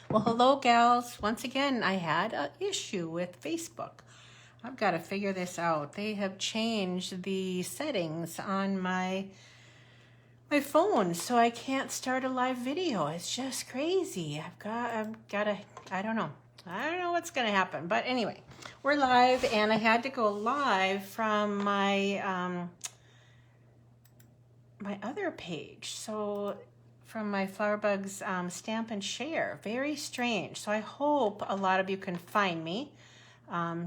Well, hello, gals. Once again, I had an issue with Facebook. I've got to figure this out. They have changed the settings on my phone, so I can't start a live video. It's just crazy. I've got to. I don't know. I don't know what's going to happen. But anyway, we're live, and I had to go live from my my other page. So from my Flowerbugs stamp and share. Very strange. So I hope a lot of you can find me.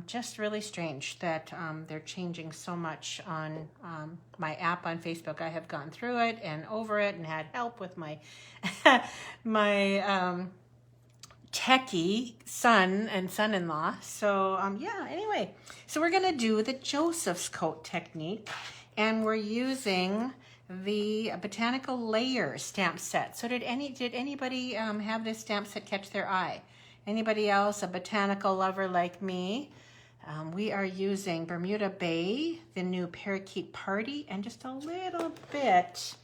Just really strange that they're changing so much on my app on Facebook. I have gone through it and over it and had help with my my techie son and son-in-law. So yeah, anyway, so we're gonna do the Joseph's coat technique, and we're using the botanical layer stamp set. So did anybody have this stamp set catch their eye? Anybody else a botanical lover like me? We are using Bermuda Bay, the new Parakeet Party, and just a little bit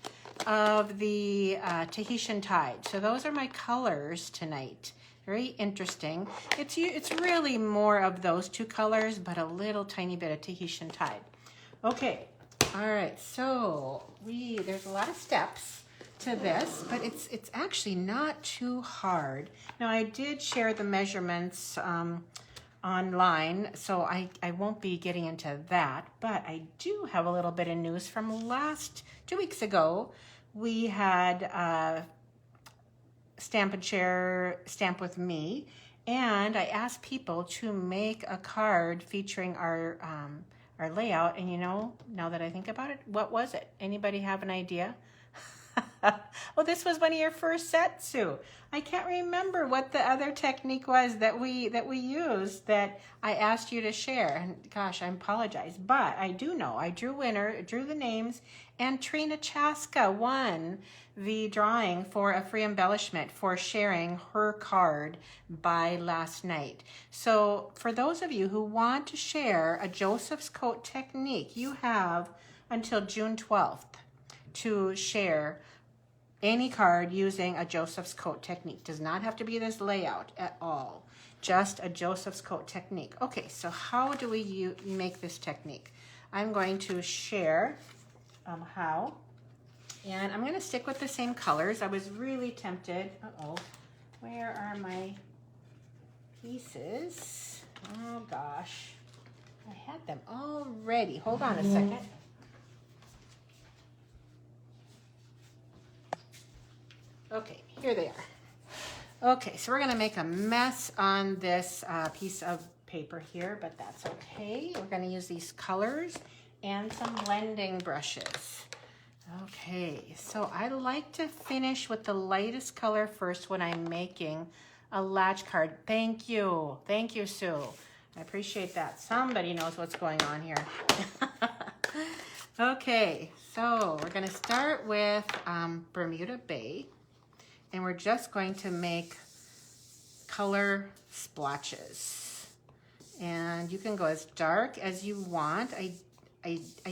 of the Tahitian Tide. So those are my colors tonight. Very interesting. It's really more of those two colors, but a little tiny bit of Tahitian Tide. Okay, all right. So there's a lot of steps to this, but it's actually not too hard. Now I did share the measurements online, so I won't be getting into that, but I do have a little bit of news from 2 weeks ago. We had Stamp and Share Stamp with Me, and I asked people to make a card featuring our layout, and you know, now that I think about it, what was it? Anybody have an idea? Well, this was one of your first sets, Sue. I can't remember what the other technique was that we used that I asked you to share. And gosh, I apologize, but I do know I drew the names, and Trina Chaska won the drawing for a free embellishment for sharing her card by last night. So for those of you who want to share a Joseph's coat technique, you have until June 12th to share any card using a Joseph's coat technique. Does not have to be this layout at all, just a Joseph's coat technique. Okay, so how do we make this technique? I'm going to share how, and I'm going to stick with the same colors. I was really tempted. Where are my pieces? Oh gosh, I had them all ready. Hold on a second. Okay, here they are. Okay, so we're gonna make a mess on this piece of paper here, but that's okay. We're gonna use these colors and some blending brushes. Okay, so I like to finish with the lightest color first when I'm making a latch card. Thank you, Sue. I appreciate that. Somebody knows what's going on here. Okay, so we're gonna start with Bermuda Bay. And we're just going to make color splotches. And you can go as dark as you want. I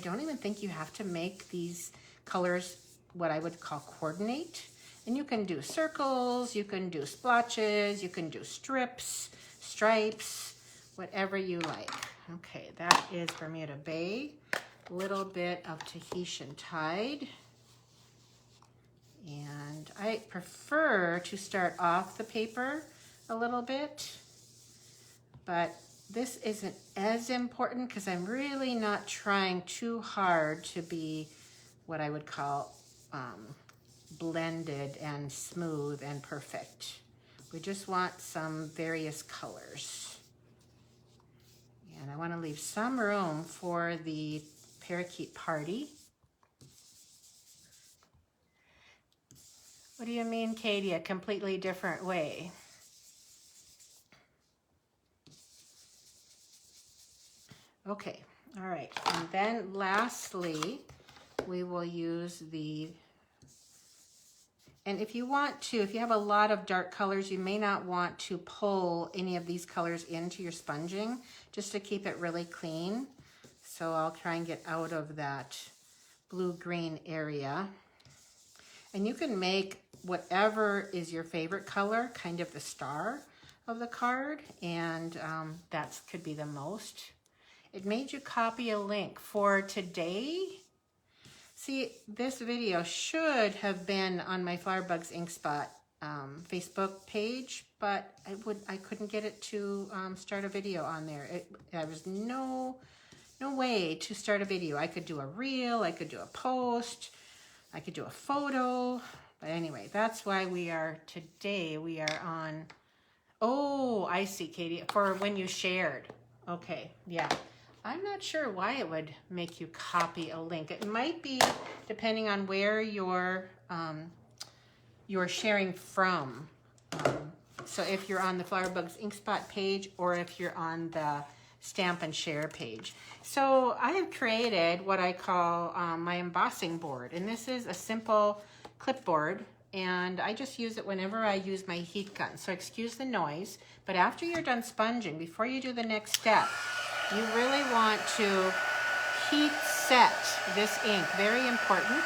don't even think you have to make these colors what I would call coordinate. And you can do circles, you can do splotches, you can do strips, stripes, whatever you like. Okay, that is Bermuda Bay. A little bit of Tahitian Tide. And I prefer to start off the paper a little bit, but this isn't as important because I'm really not trying too hard to be what I would call blended and smooth and perfect. We just want some various colors. And I want to leave some room for the Parakeet Party. What do you mean, Katie? A completely different way? Okay, all right. And then lastly, we will use and if you want to, if you have a lot of dark colors, you may not want to pull any of these colors into your sponging just to keep it really clean. So I'll try and get out of that blue-green area. And you can make whatever is your favorite color, kind of the star of the card, and that could be the most. It made you copy a link for today. See, this video should have been on my Flowerbugs Inkspot Facebook page, but I couldn't get it to start a video on there. There was no way to start a video. I could do a reel, I could do a post, I could do a photo, but anyway, that's why we are on, oh, I see, Katie, for when you shared. Okay, yeah. I'm not sure why it would make you copy a link. It might be depending on where you're sharing from. So if you're on the Flowerbugs Inkspot page or if you're on the Stamp and Share page. So I have created what I call my embossing board. And this is a simple clipboard. And I just use it whenever I use my heat gun. So excuse the noise. But after you're done sponging, before you do the next step, you really want to heat set this ink. Very important.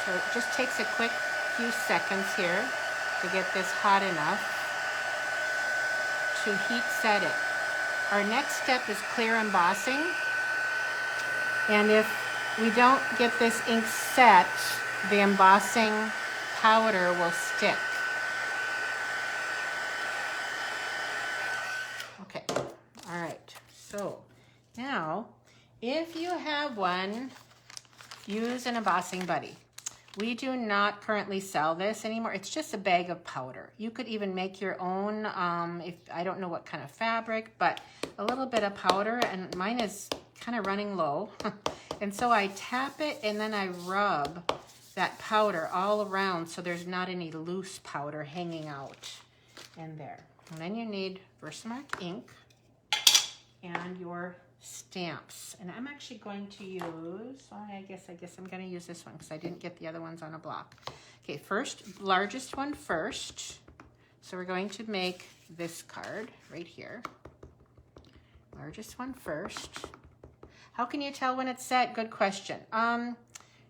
So it just takes a quick few seconds here to get this hot enough to heat set it. Our next step is clear embossing. And if we don't get this ink set, the embossing powder will stick. Okay, all right. So now, if you have one, use an embossing buddy. We do not currently sell this anymore. It's just a bag of powder. You could even make your own, if I don't know what kind of fabric, but a little bit of powder, and mine is kind of running low. And so I tap it and then I rub that powder all around so there's not any loose powder hanging out in there. And then you need Versamark ink and your stamps. And I'm actually going to use, well, I guess I'm going to use this one because I didn't get the other ones on a block. Okay, first, largest one first. So we're going to make this card right here. Largest one first. How can you tell when it's set? Good question.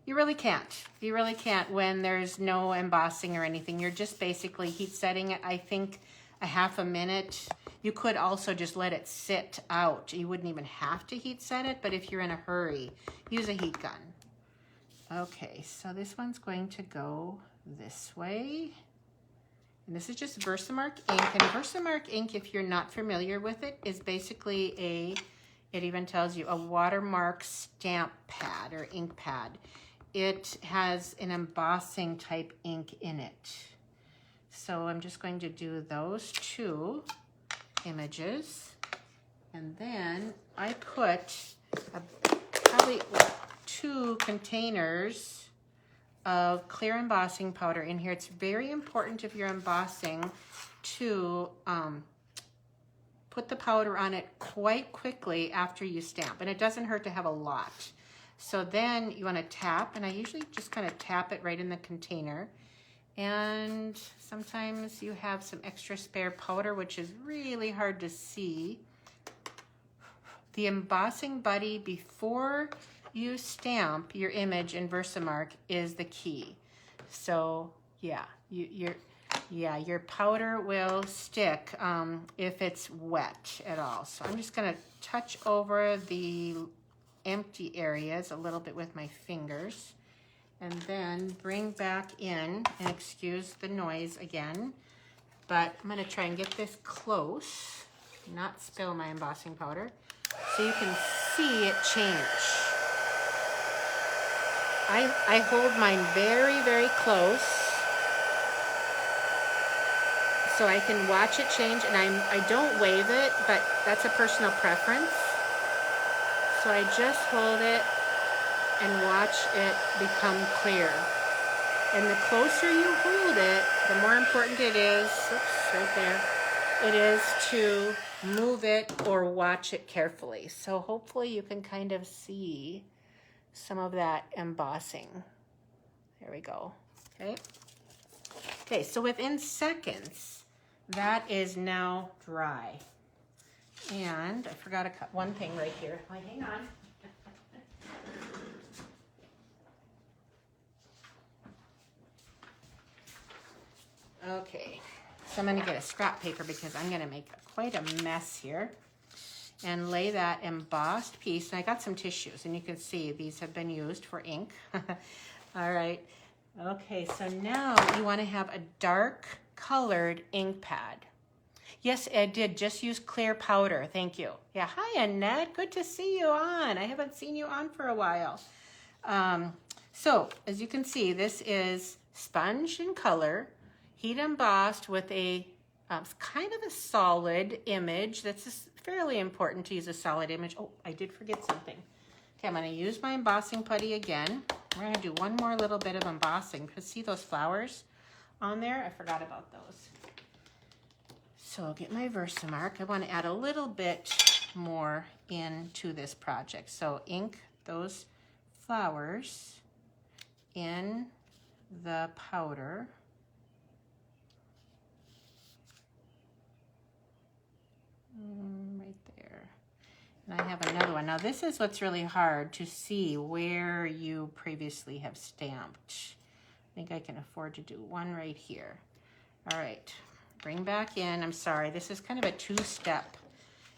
You really can't. You really can't when there's no embossing or anything. You're just basically heat setting it, I think, a half a minute. You could also just let it sit out. You wouldn't even have to heat set it, but if you're in a hurry, use a heat gun. Okay, so this one's going to go this way. And this is just Versamark ink. And Versamark ink, if you're not familiar with it, is basically it even tells you, a watermark stamp pad or ink pad. It has an embossing type ink in it. So I'm just going to do those two images, and then I put probably 2 containers of clear embossing powder in here. It's very important if you're embossing to put the powder on it quite quickly after you stamp, and it doesn't hurt to have a lot. So then you want to tap, and I usually just kind of tap it right in the container. And sometimes you have some extra spare powder, which is really hard to see. The embossing buddy before you stamp your image in Versamark is the key. So yeah, your powder will stick if it's wet at all. So I'm just gonna touch over the empty areas a little bit with my fingers. And then bring back in, and excuse the noise again, but I'm gonna try and get this close, not spill my embossing powder, so you can see it change. I hold mine very, very close so I can watch it change, and I don't wave it, but that's a personal preference. So I just hold it and watch it become clear. And the closer you hold it, the more important it is, oops, right there, it is to move it or watch it carefully. So hopefully you can kind of see some of that embossing. There we go, okay? Okay, so within seconds, that is now dry. And I forgot to cut one thing right here. Wait, hang on. Okay, so I'm going to get a scrap paper because I'm going to make quite a mess here and lay that embossed piece. And I got some tissues, and you can see these have been used for ink. All right. Okay, so now you want to have a dark colored ink pad. Yes, Ed did just use clear powder. Thank you. Yeah, hi, Annette. Good to see you on. I haven't seen you on for a while. So, as you can see, this is sponge and color, heat embossed with a kind of a solid image. That's fairly important to use a solid image. Oh, I did forget something. Okay, I'm going to use my embossing putty again. We're going to do one more little bit of embossing because see those flowers on there? I forgot about those. So I'll get my Versamark. I want to add a little bit more into this project. So ink those flowers in the powder. Right there. And I have another one. Now this is what's really hard to see where you previously have stamped. I think I can afford to do one right here. All right, bring back in. I'm sorry, this is kind of a two-step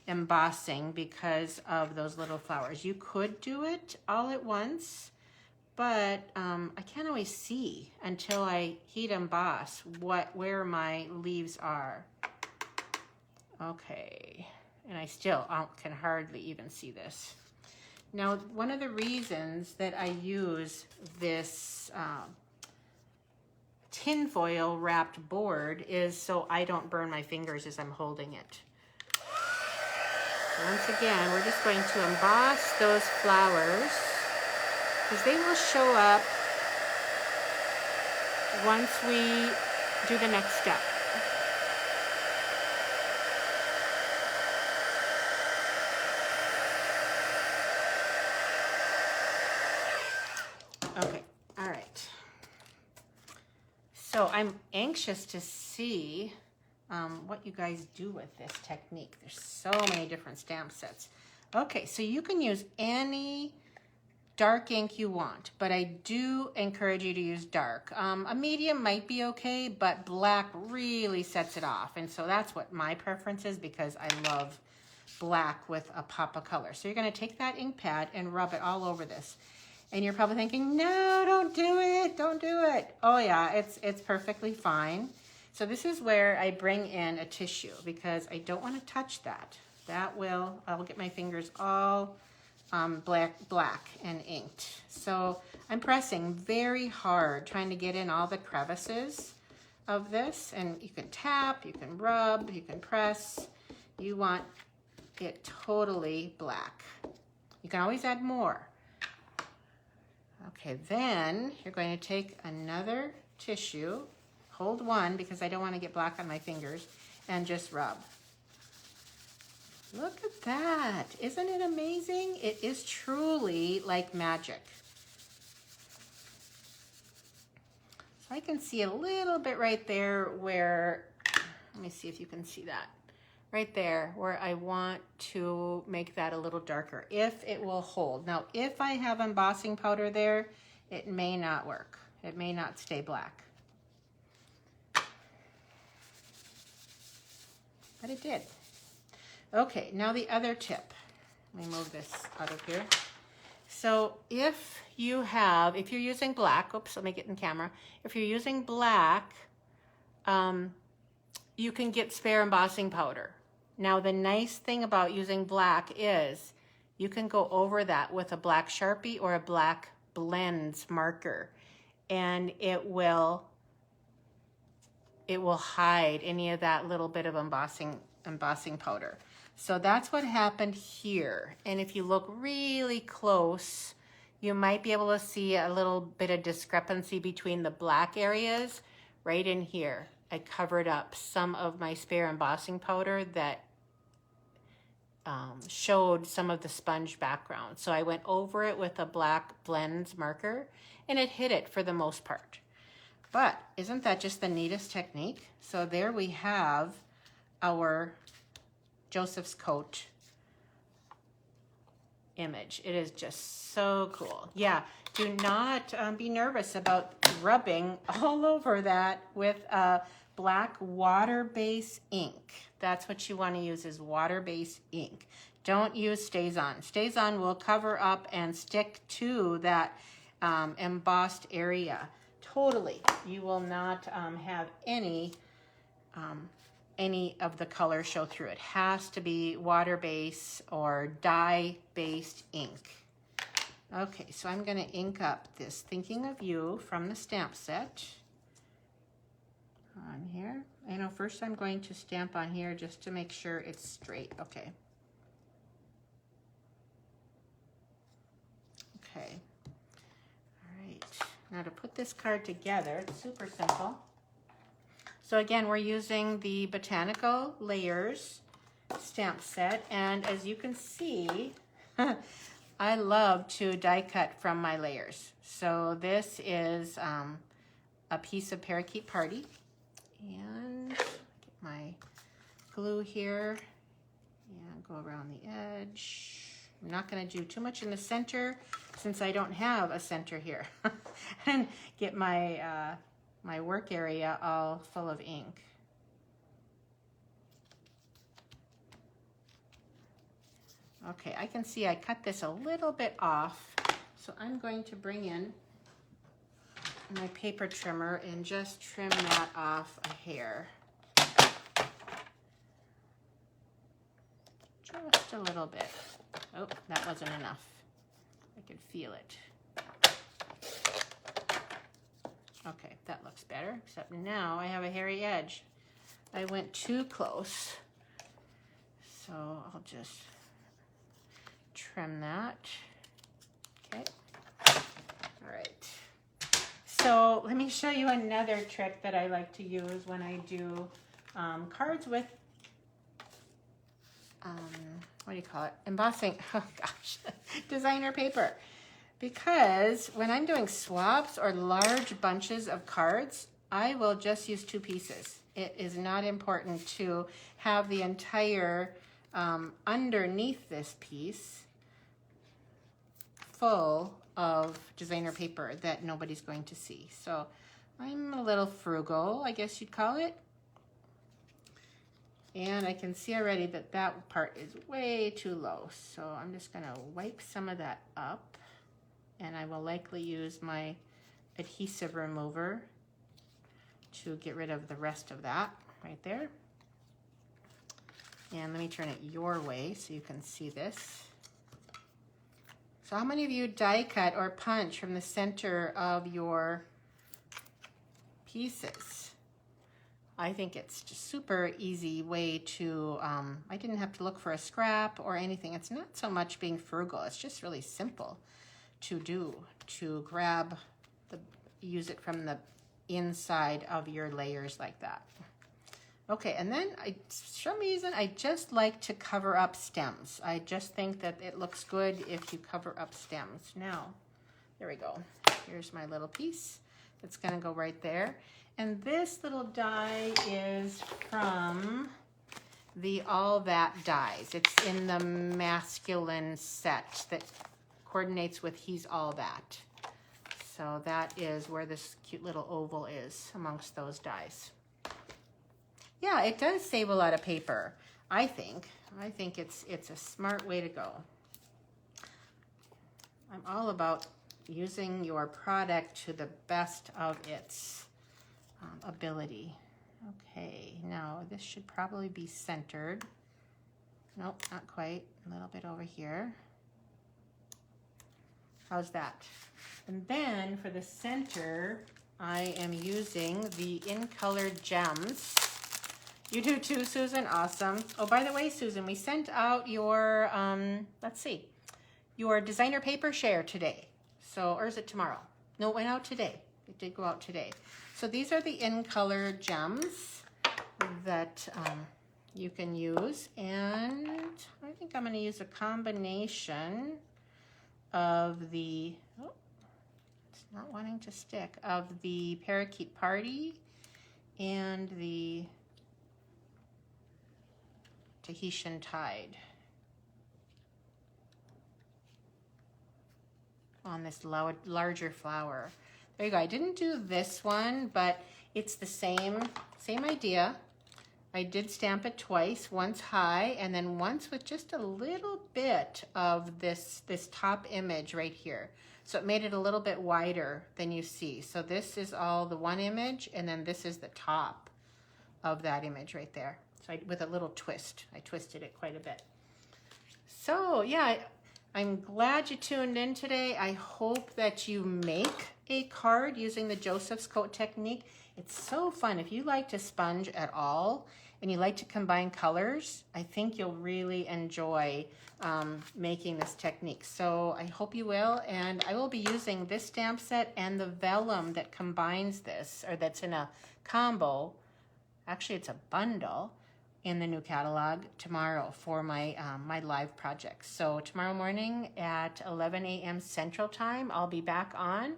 embossing because of those little flowers. You could do it all at once, but I can't always see until I heat emboss where my leaves are. Okay, and I still can hardly even see this. Now, one of the reasons that I use this tinfoil wrapped board is so I don't burn my fingers as I'm holding it. So once again, we're just going to emboss those flowers because they will show up once we do the next step. Okay, all right. So I'm anxious to see what you guys do with this technique. There's so many different stamp sets. Okay, so you can use any dark ink you want, but I do encourage you to use dark. A medium might be okay, but black really sets it off. And so that's what my preference is because I love black with a pop of color. So you're gonna take that ink pad and rub it all over this. And you're probably thinking, no, don't do it, don't do it. Oh yeah, it's perfectly fine. So this is where I bring in a tissue because I don't want to touch that. I'll get my fingers all black and inked. So I'm pressing very hard, trying to get in all the crevices of this. And you can tap, you can rub, you can press. You want it totally black. You can always add more. Okay, then you're going to take another tissue, hold one because I don't want to get black on my fingers, and just rub. Look at that. Isn't it amazing? It is truly like magic. So I can see a little bit right there where, let me see if you can see that. Right there where I want to make that a little darker, if it will hold. Now, if I have embossing powder there, it may not work. It may not stay black. But it did. Okay, now the other tip. Let me move this out of here. So if you're using black, oops, let me get in camera. If you're using black, you can get spare embossing powder. Now, the nice thing about using black is you can go over that with a black Sharpie or a black blends marker, and it will hide any of that little bit of embossing powder. So that's what happened here. And if you look really close, you might be able to see a little bit of discrepancy between the black areas right in here. I covered up some of my spare embossing powder that showed some of the sponge background. So I went over it with a black blends marker and it hid it for the most part. But isn't that just the neatest technique? So there we have our Joseph's coat image. It is just so cool. Yeah, do not be nervous about rubbing all over that with a black water-based ink. That's what you want to use, is water-based ink. Don't use Stays-On. Stays-On will cover up and stick to that embossed area. Totally. You will not have any of the color show through. It has to be water-based or dye-based ink. Okay, so I'm going to ink up this Thinking of You from the stamp set on here. I know first I'm going to stamp on here just to make sure it's straight. Okay. Okay. All right. Now to put this card together, it's super simple. So again, we're using the Botanical Layers stamp set, and as you can see, I love to die cut from my layers. So this is a piece of Parakeet Party, and get my glue here and go around the edge. I'm not going to do too much in the center since I don't have a center here, and get my my work area all full of ink. Okay, I can see I cut this a little bit off, so I'm going to bring in my paper trimmer and just trim that off a hair. Just a little bit. Oh, that wasn't enough. I could feel it. Okay, that looks better, except now I have a hairy edge. I went too close, so I'll just trim that. Okay, all right. So let me show you another trick that I like to use when I do cards with, what do you call it? Embossing, oh gosh, designer paper. Because when I'm doing swaps or large bunches of cards, I will just use 2 pieces. It is not important to have the entire underneath this piece full of designer paper that nobody's going to see. So I'm a little frugal, I guess you'd call it. And I can see already that that part is way too low. So I'm just gonna wipe some of that up. And I will likely use my adhesive remover to get rid of the rest of that right there. And let me turn it your way so you can see this. So how many of you die cut or punch from the center of your pieces? I think it's just super easy way to, I didn't have to look for a scrap or anything. It's not so much being frugal, it's just really simple to do, to grab use it from the inside of your layers like that. Okay, and then for some reason I just like to cover up stems. I just think that it looks good if you cover up stems. Now, there we go. Here's my little piece that's gonna go right there. And this little die is from the All That Dies. It's in the masculine set that coordinates with He's All That. So that is where this cute little oval is amongst those dies. Yeah, it does save a lot of paper, I think. I think it's a smart way to go. I'm all about using your product to the best of its ability. Okay, now this should probably be centered. Nope, not quite. A little bit over here. How's that? And then for the center, I am using the In Color Gems. You do too, Susan. Awesome. Oh, by the way, Susan, we sent out your, let's see, your designer paper share today. So, or is it tomorrow? No, it went out today. It did go out today. So these are the In Color Gems that you can use. And I think I'm going to use a combination of the, oh, it's not wanting to stick, of the Parakeet Party and the Tahitian Tide. on this larger flower. There you go. I didn't do this one, but it's the same idea. I did stamp it twice, once high and then once with just a little bit of this top image right here. So it made it a little bit wider than you see. So this is all the one image, and then this is the top of that image right there. So with a little twist, I twisted it quite a bit. So yeah, I'm glad you tuned in today. I hope that you make a card using the Joseph's Coat technique. It's so fun. If you like to sponge at all and you like to combine colors, I think you'll really enjoy making this technique. So I hope you will, and I will be using this stamp set and the vellum that combines this, or that's in a combo. Actually, it's a bundle in the new catalog tomorrow for my my live projects. So tomorrow morning at 11 a.m. Central Time, I'll be back on,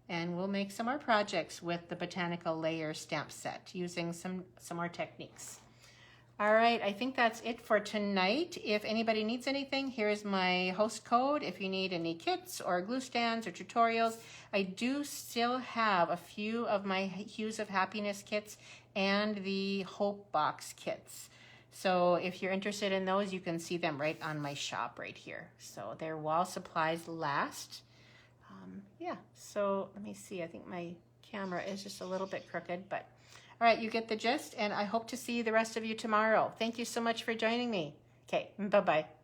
and we'll make some more projects with the Botanical Layer stamp set using some more techniques. All right, I think that's it for tonight. If anybody needs anything, here's my host code. If you need any kits or glue stands or tutorials, I do still have a few of my Hues of Happiness kits and the Hope Box kits. So if you're interested in those, you can see them right on my shop right here. So they're while supplies last. Yeah, so let me see. I think my camera is just a little bit crooked, but all right, you get the gist, and I hope to see the rest of you tomorrow. Thank you so much for joining me. Okay, bye-bye.